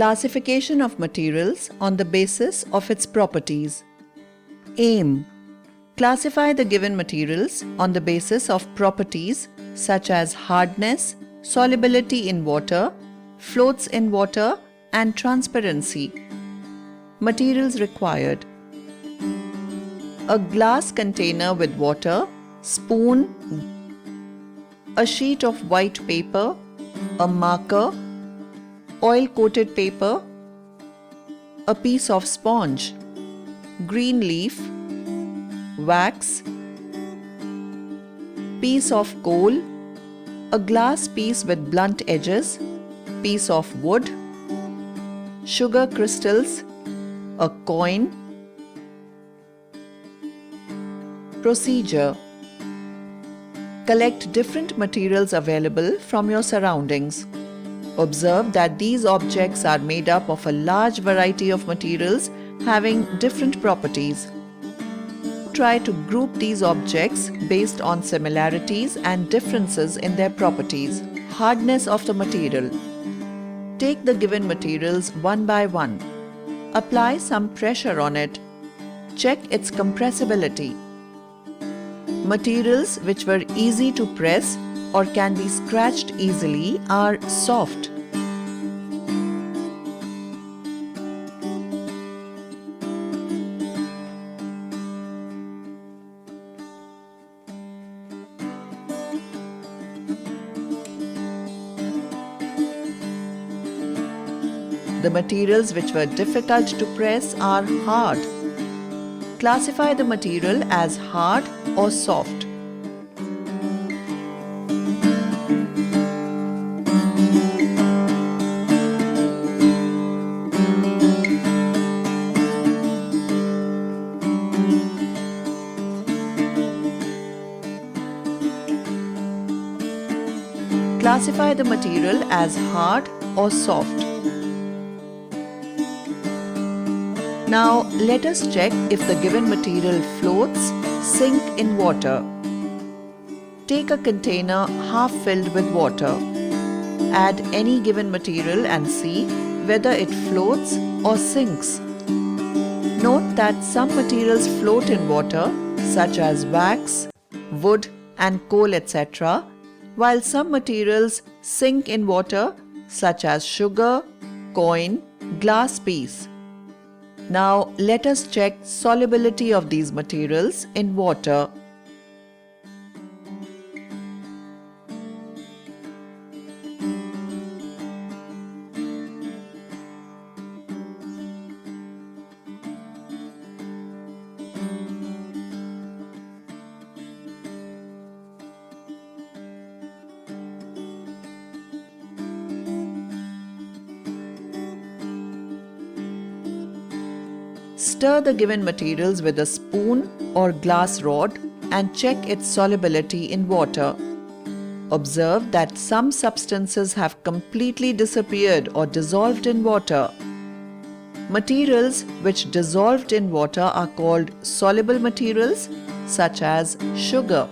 Classification of materials on the basis of its properties. Aim. Classify the given materials on the basis of properties such as hardness, solubility in water, floats in water, and transparency. Materials required: a glass container with water, spoon, a sheet of white paper, a marker, oil-coated paper, a piece of sponge, green leaf, wax, piece of coal, a glass piece with blunt edges, piece of wood, sugar crystals, a coin. Procedure: collect different materials available from your surroundings. Observe that these objects are made up of a large variety of materials having different properties. Try to group these objects based on similarities and differences in their properties. Hardness of the material. Take the given materials one by one. Apply some pressure on it. Check its compressibility. Materials which were easy to press or can be scratched easily are soft. The materials which were difficult to press are hard. Classify the material as hard or soft. Classify the material as hard or soft. Now let us check if the given material floats, sink in water. Take a container half filled with water. Add any given material and see whether it floats or sinks. Note that some materials float in water, such as wax, wood and coal, etc., while some materials sink in water, such as sugar, coin, glass piece. Now let us check solubility of these materials in water. Stir the given materials with a spoon or glass rod and check its solubility in water. Observe that some substances have completely disappeared or dissolved in water. Materials which dissolved in water are called soluble materials, such as sugar,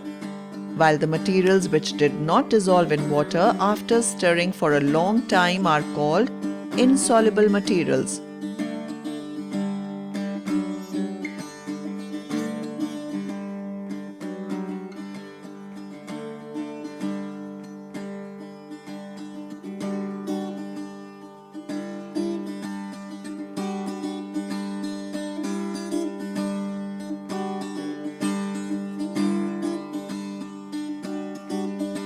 while the materials which did not dissolve in water after stirring for a long time are called insoluble materials.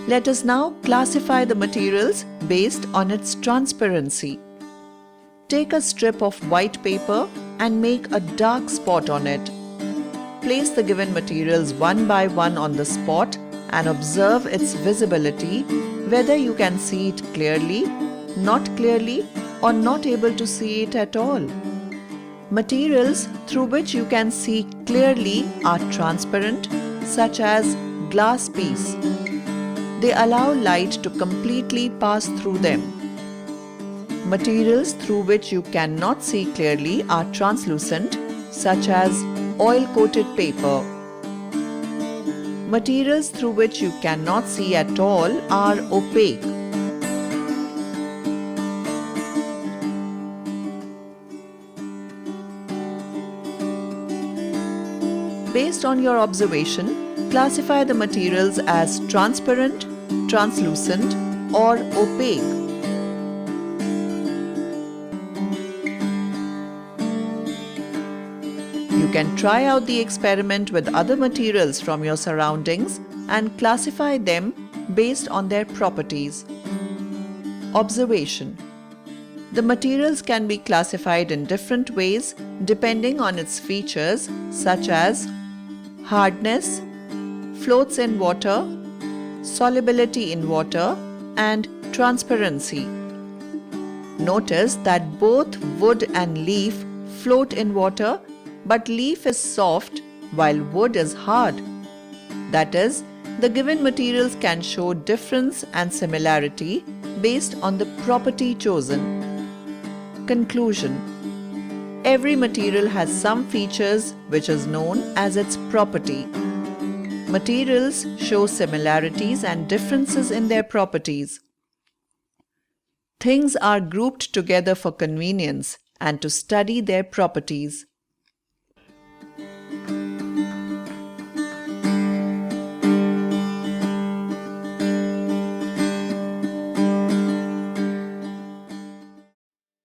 Let us now classify the materials based on its transparency. Take a strip of white paper and make a dark spot on it. Place the given materials one by one on the spot and observe its visibility, whether you can see it clearly, not clearly, or not able to see it at all. Materials through which you can see clearly are transparent, such as glass piece. They allow light to completely pass through them. Materials through which you cannot see clearly are translucent, such as oil-coated paper. Materials through which you cannot see at all are opaque. Based on your observation, classify the materials as transparent, translucent, or opaque. You can try out the experiment with other materials from your surroundings and classify them based on their properties. Observation. The materials can be classified in different ways depending on its features such as hardness, floats in water, solubility in water, and transparency. Notice that both wood and leaf float in water, but leaf is soft while wood is hard. That is, the given materials can show difference and similarity based on the property chosen. Conclusion. Every material has some features which is known as its property. Materials show similarities and differences in their properties. Things are grouped together for convenience and to study their properties.